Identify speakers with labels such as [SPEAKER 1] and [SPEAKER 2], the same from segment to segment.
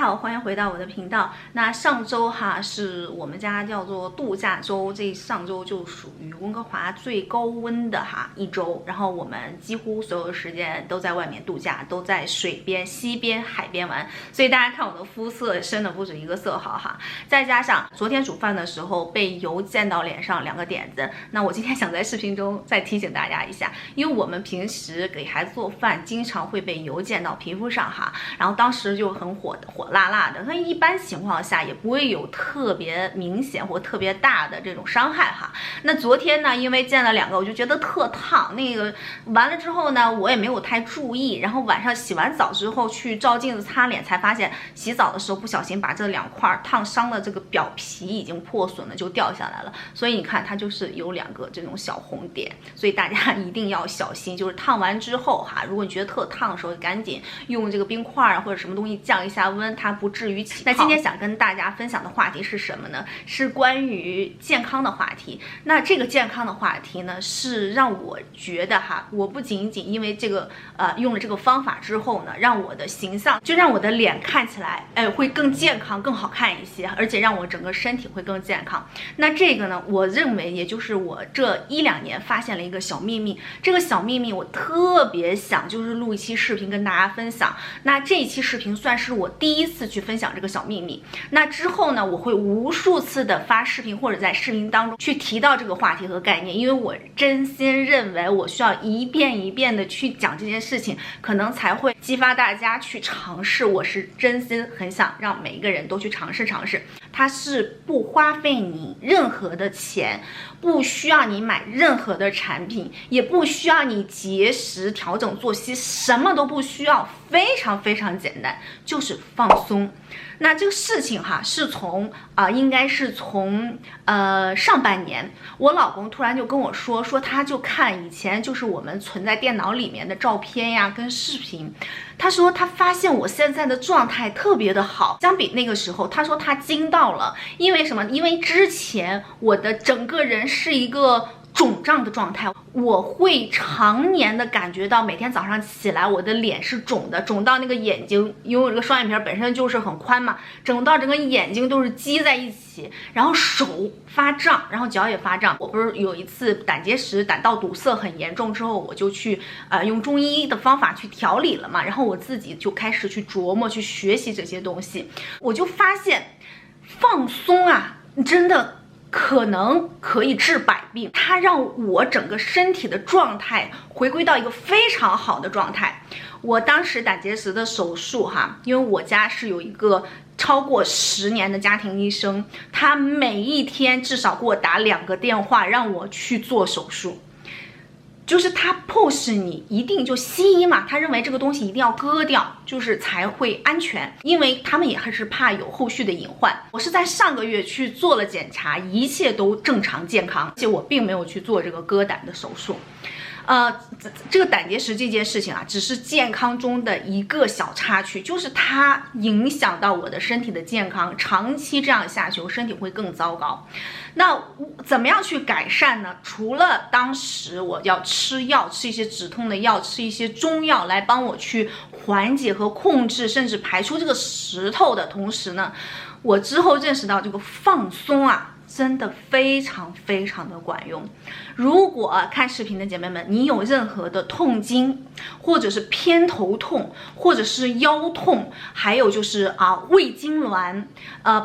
[SPEAKER 1] 好，欢迎回到我的频道。那上周是我们家叫做度假周，这上周就属于温哥华最高温的一周，然后我们几乎所有的时间都在外面度假，都在水边、溪边、海边玩，所以大家看我的肤色深的不止一个色号再加上昨天煮饭的时候被油溅到脸上2个点子，那我今天想在视频中再提醒大家一下，因为我们平时给孩子做饭经常会被油溅到皮肤上然后当时就很火辣辣的，那一般情况下也不会有特别明显或特别大的这种伤害那昨天呢，因为溅了2个，我就觉得特烫，那个完了之后呢，我也没有太注意，然后晚上洗完澡之后去照镜子擦脸，才发现洗澡的时候不小心把这2块烫伤的这个表皮已经破损了，就掉下来了。所以你看，它就是有2个这种小红点，所以大家一定要小心，就是烫完之后如果你觉得特烫的时候，赶紧用这个冰块或者什么东西降一下温，它不至于起泡。那今天想跟大家分享的话题是什么呢？是关于健康的话题。那这个健康的话题呢，是让我觉得我不仅仅因为这个用了这个方法之后呢，让我的形象就让我的脸看起来会更健康、更好看一些，而且让我整个身体会更健康。那这个呢，我认为也就是我这1-2年发现了一个小秘密。这个小秘密我特别想就是录一期视频跟大家分享。那这一期视频算是我第一次去分享这个小秘密。那之后呢，我会无数次的发视频或者在视频当中去提到这个话题和概念，因为我真心认为我需要一遍一遍的去讲这件事情，可能才会激发大家去尝试。我是真心很想让每一个人都去尝试。它是不花费你任何的钱，不需要你买任何的产品，也不需要你节食调整作息，什么都不需要，非常非常简单，就是放松。那这个事情是从应该是从上半年，我老公突然就跟我说他就看以前就是我们存在电脑里面的照片呀跟视频，他说他发现我现在的状态特别的好，相比那个时候，他说他惊到了。因为什么？因为之前我的整个人是一个肿胀的状态，我会常年的感觉到每天早上起来我的脸是肿的，肿到那个眼睛，因为我这个双眼皮本身就是很宽嘛，肿到整个眼睛都是积在一起，然后手发胀，然后脚也发胀。我不是有一次胆结石、胆道堵塞很严重之后，我就去用中医的方法去调理了嘛，然后我自己就开始去琢磨去学习这些东西，我就发现放松真的可能可以治百病，它让我整个身体的状态回归到一个非常好的状态。我当时胆结石的手术因为我家是有一个超过10年的家庭医生，他每一天至少给我打2个电话让我去做手术。就是他 push 你一定就西医嘛，他认为这个东西一定要割掉，就是才会安全，因为他们也还是怕有后续的隐患。我是在上个月去做了检查，一切都正常健康，而且我并没有去做这个割胆的手术。这个胆结石这件事情只是健康中的一个小插曲，就是它影响到我的身体的健康，长期这样下去，我身体会更糟糕。那怎么样去改善呢？除了当时我要吃药，吃一些止痛的药，吃一些中药来帮我去缓解和控制，甚至排出这个石头的同时呢，我之后认识到这个放松真的非常非常的管用。如果看视频的姐妹们，你有任何的痛经，或者是偏头痛，或者是腰痛，还有就是胃痉挛，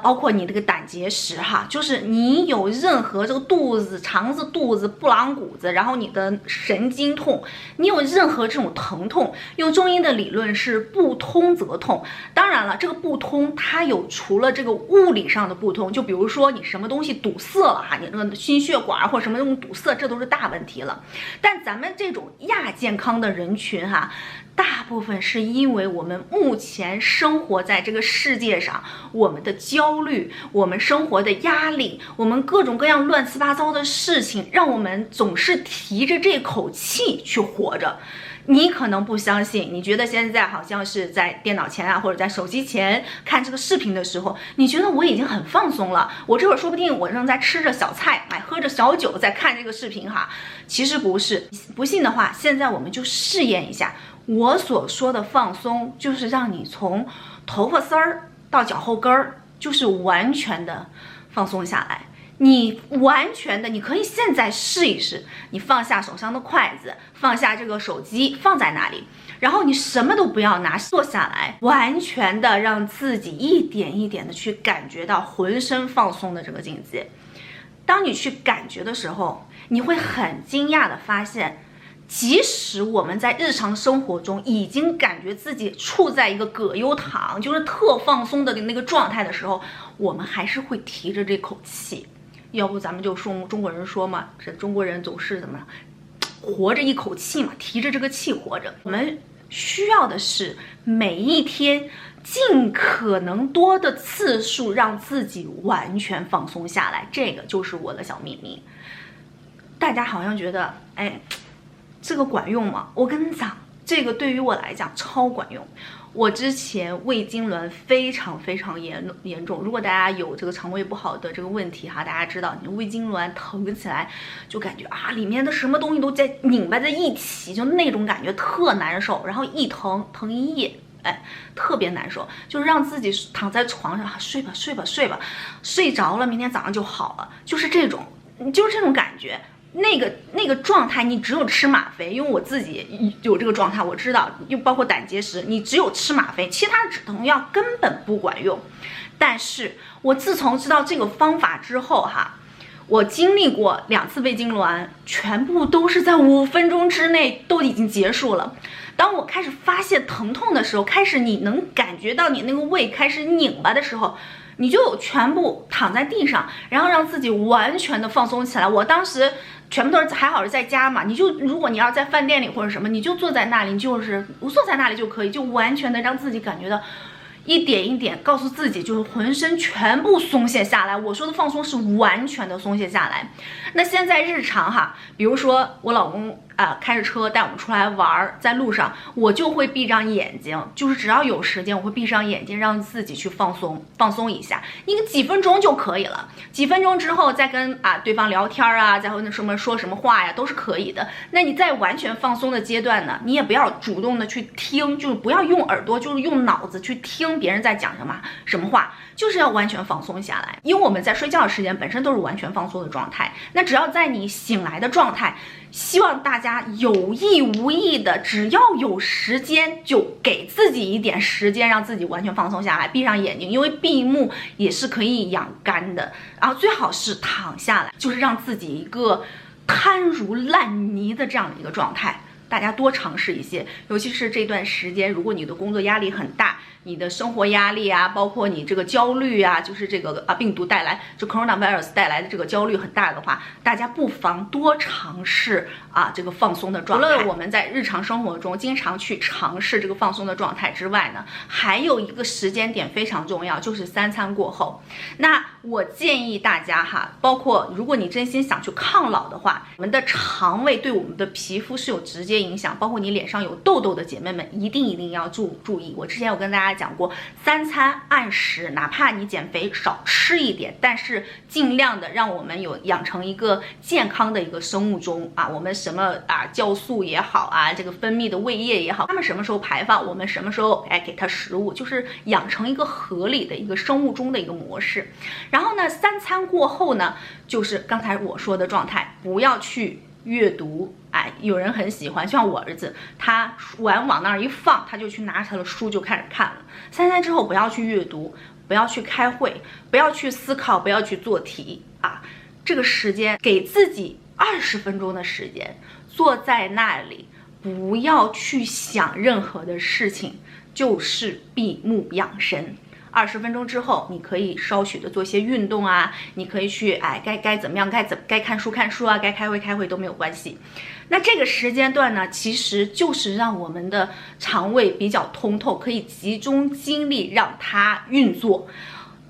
[SPEAKER 1] 包括你这个胆结石就是你有任何这个肚子、肠子、肚子、布朗骨子，然后你的神经痛，你有任何这种疼痛，用中医的理论是不通则痛。当然了，这个不通它有除了这个物理上的不通，就比如说你什么东西堵塞了你那个心血管或者什么那种堵塞，这都是大问题了。但咱们这种亚健康的人群大部分是因为我们目前生活在这个世界上，我们的焦虑，我们生活的压力，我们各种各样乱七八糟的事情，让我们总是提着这口气去活着。你可能不相信，你觉得现在好像是在电脑前或者在手机前看这个视频的时候，你觉得我已经很放松了，我这会儿说不定我正在吃着小菜，喝着小酒在看这个视频其实不是。不信的话，现在我们就试验一下，我所说的放松就是让你从头发丝儿到脚后跟儿，就是完全的放松下来。你完全的，你可以现在试一试，你放下手上的筷子，放下这个手机，放在那里，然后你什么都不要拿，坐下来，完全的让自己一点一点的去感觉到浑身放松的这个境界。当你去感觉的时候，你会很惊讶的发现，即使我们在日常生活中已经感觉自己处在一个葛优躺，就是特放松的那个状态的时候，我们还是会提着这口气。要不咱们就说中国人说嘛，这中国人总是怎么活着一口气嘛，提着这个气活着。我们需要的是每一天尽可能多的次数让自己完全放松下来，这个就是我的小秘密。大家好像觉得，哎，这个管用吗？我跟你讲，这个对于我来讲超管用。我之前胃痉挛非常非常严重，如果大家有这个肠胃不好的这个问题哈，大家知道你胃痉挛疼起来就感觉啊里面的什么东西都在拧巴在一起，就那种感觉特难受，然后一疼一夜，哎，特别难受，就是让自己躺在床上睡吧，睡着了明天早上就好了，就是这种感觉。那个状态，你只有吃吗啡，因为我自己有这个状态，我知道，又包括胆结石，你只有吃吗啡，其他的止疼药根本不管用。但是我自从知道这个方法之后哈，我经历过2次胃痉挛，全部都是在5分钟之内都已经结束了。当我开始发现疼痛的时候，开始你能感觉到你那个胃开始拧巴的时候，你就全部躺在地上，然后让自己完全的放松起来。我当时全部都是还好是在家嘛，如果你要在饭店里或者什么，你就坐在那里，你就是坐在那里就可以，就完全的让自己感觉到一点一点告诉自己，就是浑身全部松懈下来。我说的放松是完全的松懈下来。那现在日常哈，比如说我老公开着车带我们出来玩，在路上我就会闭上眼睛，就是只要有时间我会闭上眼睛，让自己去放松一下，几分钟就可以了。几分钟之后再跟对方聊天啊，再或者说什么话呀，都是可以的。那你在完全放松的阶段呢，你也不要主动的去听，就是不要用耳朵，就是用脑子去听别人在讲什么话，就是要完全放松下来。因为我们在睡觉的时间本身都是完全放松的状态，那只要在你醒来的状态，希望大家有意无意的，只要有时间就给自己一点时间，让自己完全放松下来，闭上眼睛，因为闭目也是可以养肝的。然后最好是躺下来，就是让自己一个瘫如烂泥的这样的一个状态。大家多尝试一些，尤其是这段时间，如果你的工作压力很大，你的生活压力啊，包括你这个焦虑啊，就是这个病毒带来，就 coronavirus 带来的这个焦虑很大的话，大家不妨多尝试这个放松的状态。除了我们在日常生活中经常去尝试这个放松的状态之外呢，还有一个时间点非常重要，就是3餐过后。那我建议大家哈，包括如果你真心想去抗老的话，我们的肠胃对我们的皮肤是有直接影响，包括你脸上有痘痘的姐妹们一定要注意。我之前有跟大家讲过，3餐按时，哪怕你减肥少吃一点，但是尽量的让我们养成一个健康的一个生物钟我们什么酵素也好这个分泌的胃液也好，它们什么时候排放，我们什么时候给它食物，就是养成一个合理的一个生物钟的一个模式。然后呢，3餐过后呢，就是刚才我说的状态，不要去阅读。有人很喜欢，像我儿子，他往那儿一放，他就去拿起了书就开始看了。3餐之后不要去阅读，不要去开会，不要去思考，不要去做题这个时间给自己20分钟的时间，坐在那里，不要去想任何的事情，就是闭目养神。20分钟之后，你可以稍许的做些运动你可以去该怎么样，该看书该开会都没有关系。那这个时间段呢，其实就是让我们的肠胃比较通透，可以集中精力让它运作，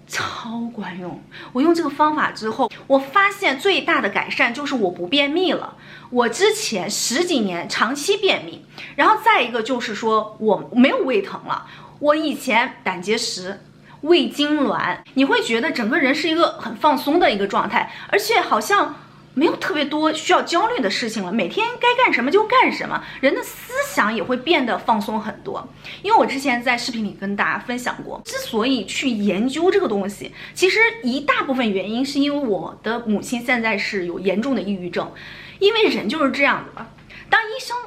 [SPEAKER 1] 超管用。我用这个方法之后，我发现最大的改善就是我不便秘了。我之前10几年长期便秘，然后再一个就是说我没有胃疼了。我以前胆结石、胃痉挛，你会觉得整个人是一个很放松的一个状态，而且好像没有特别多需要焦虑的事情了，每天该干什么就干什么，人的思想也会变得放松很多。因为我之前在视频里跟大家分享过，之所以去研究这个东西，其实一大部分原因是因为我的母亲现在是有严重的抑郁症。因为人就是这样的吧，当医生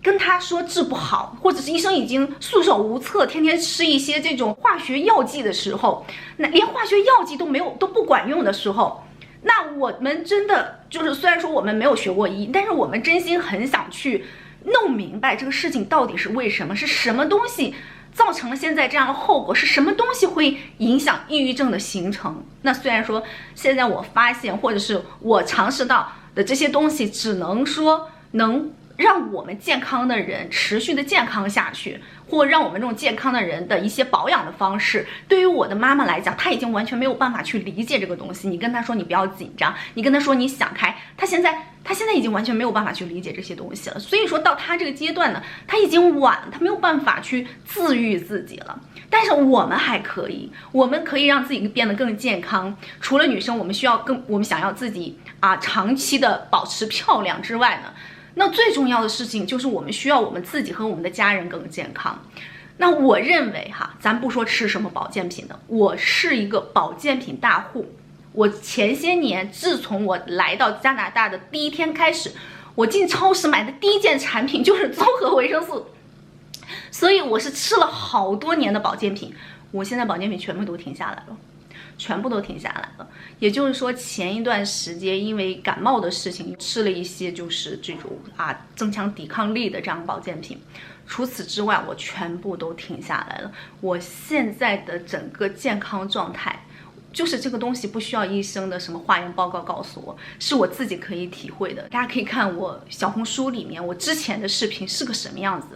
[SPEAKER 1] 跟他说治不好，或者是医生已经束手无策，天天吃一些这种化学药剂的时候，那连化学药剂都不管用的时候，那我们真的就是虽然说我们没有学过医，但是我们真心很想去弄明白这个事情到底是为什么，是什么东西造成了现在这样的后果，是什么东西会影响抑郁症的形成。那虽然说现在我发现或者是我尝试到的这些东西，只能说能让我们健康的人持续的健康下去，或让我们这种健康的人的一些保养的方式。对于我的妈妈来讲，她已经完全没有办法去理解这个东西。你跟她说你不要紧张，你跟她说你想开，她现在已经完全没有办法去理解这些东西了。所以说到她这个阶段呢，她已经晚了，她没有办法去自愈自己了。但是我们还可以，我们可以让自己变得更健康。除了女生，我们想要自己长期的保持漂亮之外呢，那最重要的事情就是我们需要我们自己和我们的家人更健康。那我认为咱不说吃什么保健品的，我是一个保健品大户。我前些年自从我来到加拿大的第一天开始，我进超市买的第一件产品就是综合维生素，所以我是吃了好多年的保健品。我现在保健品全部都停下来了，也就是说前一段时间因为感冒的事情吃了一些就是这种增强抵抗力的这样保健品，除此之外我全部都停下来了。我现在的整个健康状态，就是这个东西不需要医生的什么化验报告告诉我，是我自己可以体会的。大家可以看我小红书里面我之前的视频是个什么样子。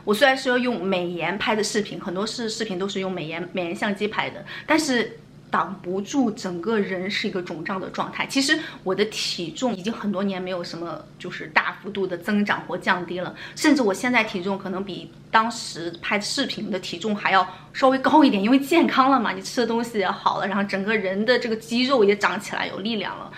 [SPEAKER 1] 我虽然是要用美颜拍的视频，很多视频都是用美颜相机拍的，但是挡不住整个人是一个肿胀的状态。其实我的体重已经很多年没有什么就是大幅度的增长或降低了，甚至我现在体重可能比当时拍视频的体重还要稍微高一点，因为健康了嘛，你吃的东西也好了，然后整个人的这个肌肉也长起来有力量了。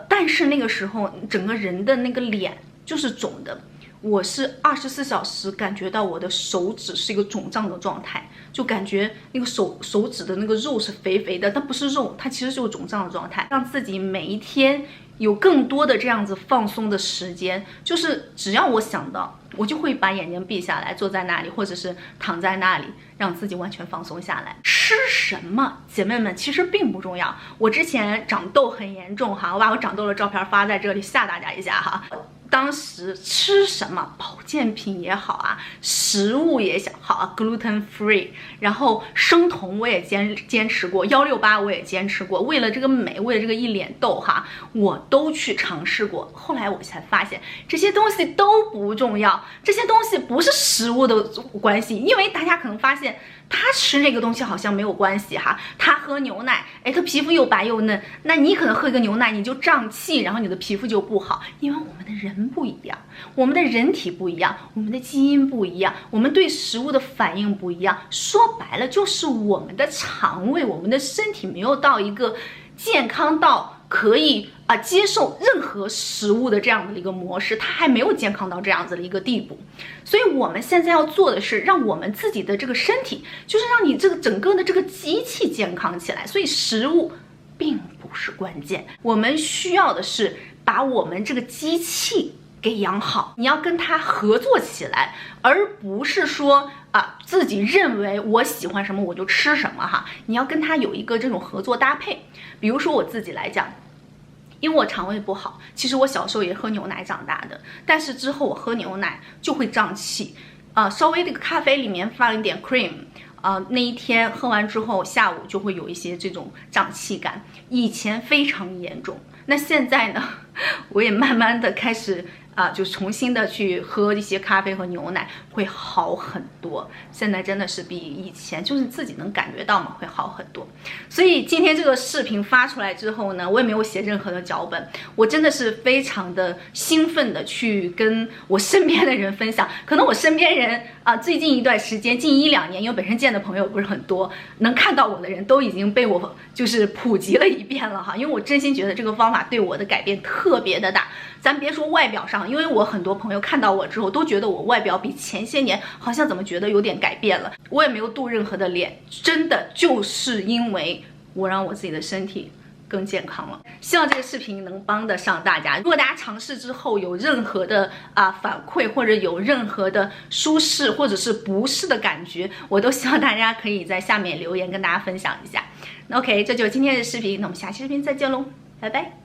[SPEAKER 1] 但是那个时候整个人的那个脸就是肿的，我是24小时感觉到我的手指是一个肿胀的状态，就感觉那个手指的那个肉是肥肥的，它不是肉，它其实就是肿胀的状态。让自己每一天有更多的这样子放松的时间，就是只要我想到，我就会把眼睛闭下来，坐在那里或者是躺在那里，让自己完全放松下来。吃什么，姐妹们其实并不重要。我之前长痘很严重我把我长痘的照片发在这里吓大家一下当时吃什么保健品也好食物也好gluten free， 然后生酮我也坚持过，168我也坚持过，为了这个美，为了这个一脸痘我都去尝试过。后来我才发现这些东西都不重要，这些东西不是食物的关系。因为大家可能发现他吃这个东西好像没有关系他喝牛奶他皮肤又白又嫩，那你可能喝一个牛奶你就胀气，然后你的皮肤就不好。因为我们的人不一样，我们的人体不一样，我们的基因不一样，我们对食物的反应不一样。说白了就是我们的肠胃，我们的身体没有到一个健康到可以接受任何食物的这样的一个模式，它还没有健康到这样子的一个地步。所以我们现在要做的是让我们自己的这个身体，就是让你这个整个的这个机器健康起来。所以食物并不是关键，我们需要的是把我们这个机器给养好，你要跟他合作起来，而不是说自己认为我喜欢什么我就吃什么你要跟他有一个这种合作搭配。比如说我自己来讲，因为我肠胃不好，其实我小时候也喝牛奶长大的，但是之后我喝牛奶就会胀气稍微这个咖啡里面放一点 cream那一天喝完之后下午就会有一些这种胀气感，以前非常严重。那现在呢，我也慢慢的开始就重新的去喝一些咖啡和牛奶，会好很多。现在真的是比以前就是自己能感觉到嘛，会好很多。所以今天这个视频发出来之后呢，我也没有写任何的脚本，我真的是非常的兴奋的去跟我身边的人分享。可能我身边人最近一段时间，近1、2年，因为本身见的朋友不是很多，能看到我的人都已经被我就是普及了一遍了哈。因为我真心觉得这个方法对我的改变特别的大。咱别说外表上，因为我很多朋友看到我之后都觉得我外表比前些年好像怎么觉得有点改变了。我也没有镀任何的脸，真的就是因为我让我自己的身体更健康了。希望这个视频能帮得上大家。如果大家尝试之后有任何的反馈，或者有任何的舒适或者是不适的感觉，我都希望大家可以在下面留言跟大家分享一下。那 OK， 这就是今天的视频，那我们下期视频再见喽，拜拜。